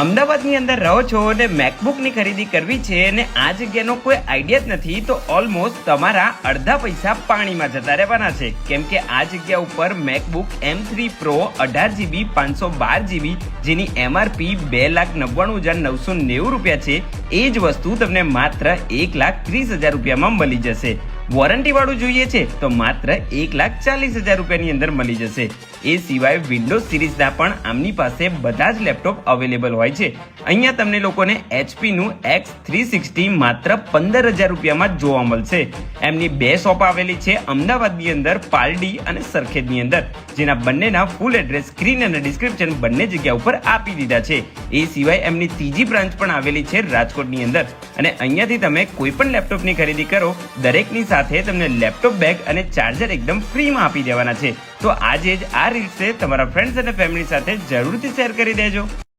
અમદાવાદની અંદર રહો છો અને મેકબુકની ખરીદી કરવી છે અને આ જગ્યાનો કોઈ આઈડિયા જ નથી તો ઓલમોસ્ટ તમારા અડધા પૈસા પાણીમાં જતા રહેવાના છે, કેમ કે આ જગ્યા ઉપર MacBook M3 Pro 18GB 512GB જેની MRP 2,99,990 રૂપિયા છે, એ જ વસ્તુ તમને માત્ર 1,30,000 રૂપિયામાં મળી જશે. વોરંટી વાળું જોઈએ છે તો માત્ર 1,40,000 રૂપિયાની અંદર મળી જશે. એ સિવાય વિન્ડોઝ સિરીઝના પણ આમની પાસે બધા જ લેપટોપ અવેલેબલ હોય છે. અહીંયા તમને લોકોને HP નું X360 માત્ર 15,000 રૂપિયામાં જોવા મળશે. એમની બે શોપ આવેલી છે અમદાવાદની અંદર, પાલડી અને સરખેજની અંદર, જેના બંનેના ફૂલ એડ્રેસ સ્ક્રીન અને ડિસ્ક્રિપ્શન બંને જગ્યા ઉપર આપી દીધા છે. એ સિવાય એમની ત્રીજી બ્રાન્ચ પણ આવેલી છે રાજકોટની અંદર, અને અહીંયાથી તમે કોઈ પણ લેપટોપની ખરીદી કરો દરેકની સાથે તમને લેપટોપ બેગ અને ચાર્જર એકદમ ફ્રીમાં આપી દેવાના છે. તો આજે જ આ રીલ્સને તમારા ફ્રેન્ડ્સ અને ફેમિલી સાથે જરૂરથી શેર કરી દેજો.